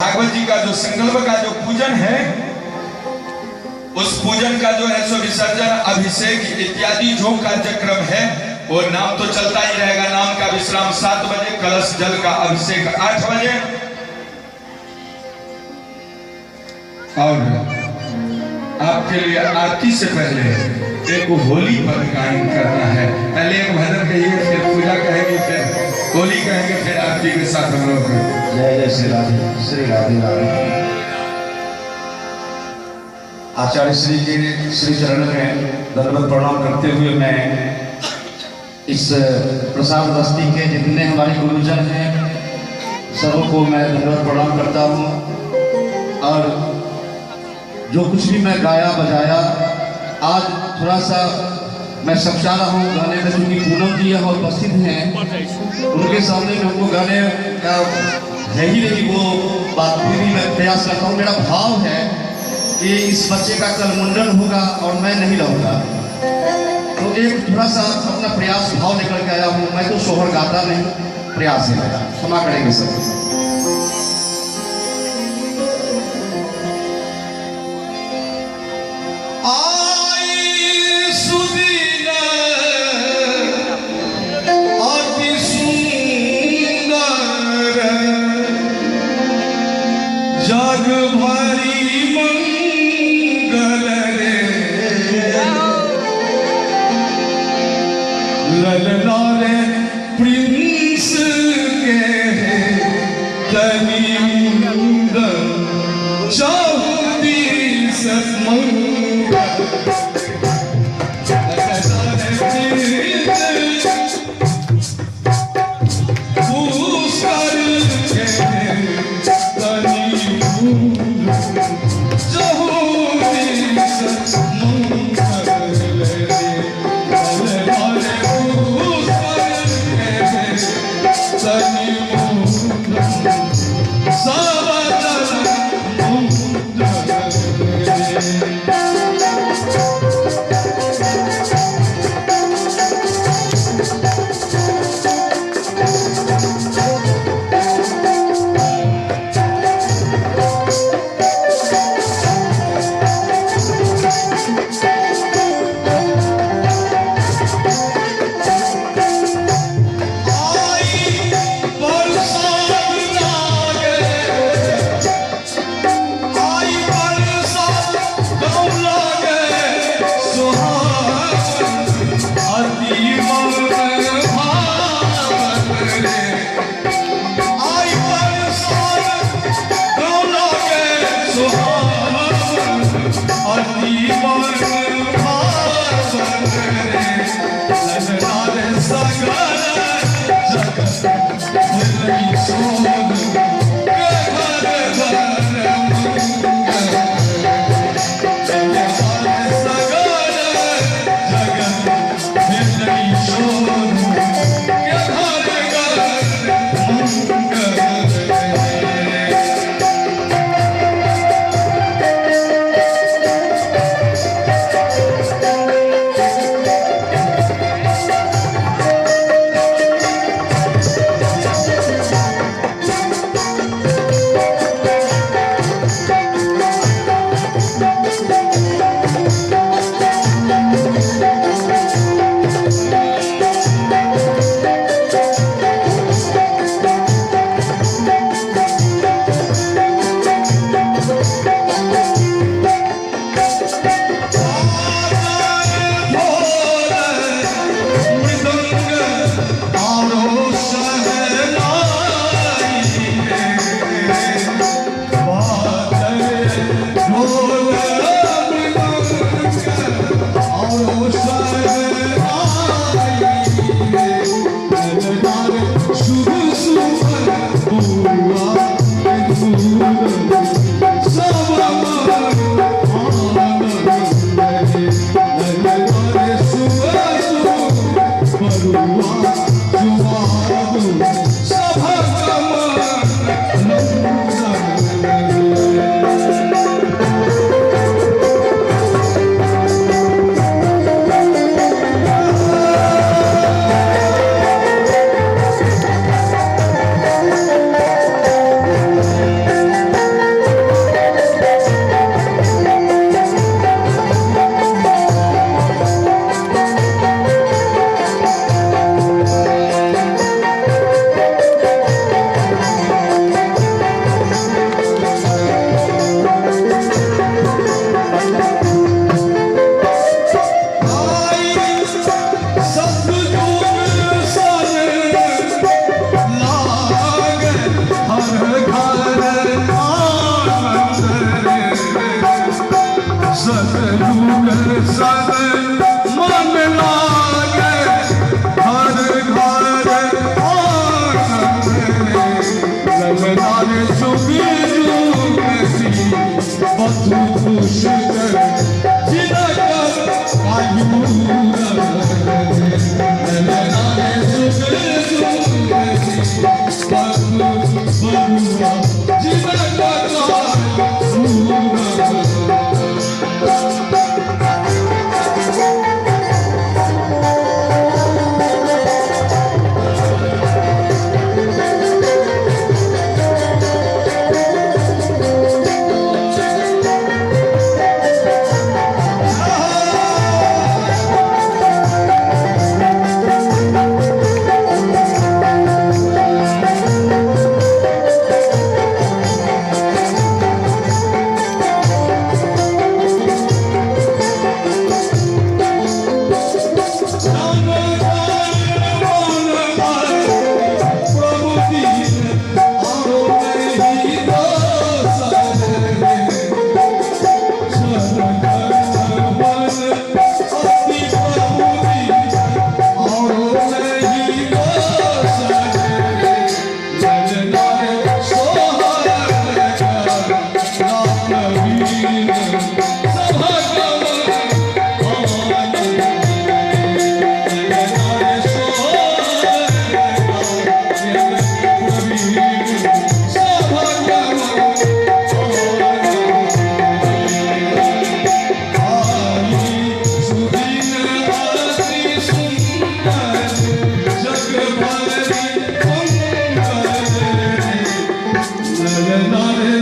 भागवत जी का जो संकल्प का जो पूजन है, उस पूजन का जो है सो विसर्जन, अभिषेक इत्यादि जो कार्यक्रम है वो नाम तो चलता ही रहेगा। नाम का विश्राम 7 बजे, कलश जल का अभिषेक 8 बजे। और आपके लिए आरती से पहले एक होली पर गायन करना है। पहले एक भजन कहिए, फिर पूजा कहेंगे, फिर होली कहेंगे, फिर आरती के साथ हम लोग जय जय श्री राधे श्री राधे राधे। आचार्य श्री के श्री चरण में दंडवत प्रणाम करते हुए मैं इस प्रसाद बस्ती के जितने हमारे गुरुजन हैं सबको मैं दंडवत प्रणाम करता हूँ। और जो कुछ भी मैं गाया बजाया, आज थोड़ा सा मैं सकचा रहा हूँ गाने में, क्योंकि पूनम जी यहाँ उपस्थित हैं, उनके सामने में हमको गाने का है ही नहीं वो बात, फिर भी मैं प्रयास करता हूँ। मेरा भाव है कि इस बच्चे का कल मुंडन होगा और मैं नहीं रहूँगा, तो एक थोड़ा सा अपना प्रयास भाव लेकर के आया हूँ। मैं तो सोहर गाता नहीं, प्रयास है मेरा, क्षमा करेंगे सब। जग भरी मंगल रे, ललना रे प्रिंस के तनी मंगल, चौदी सतमंगल। सब मन लागे घर घर आनंद ललना रे सुबी जुगसी बधु खुश कर जिनकर आयु ललना रे सुबी जुगसी बधु बधुआ जिनकर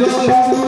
Love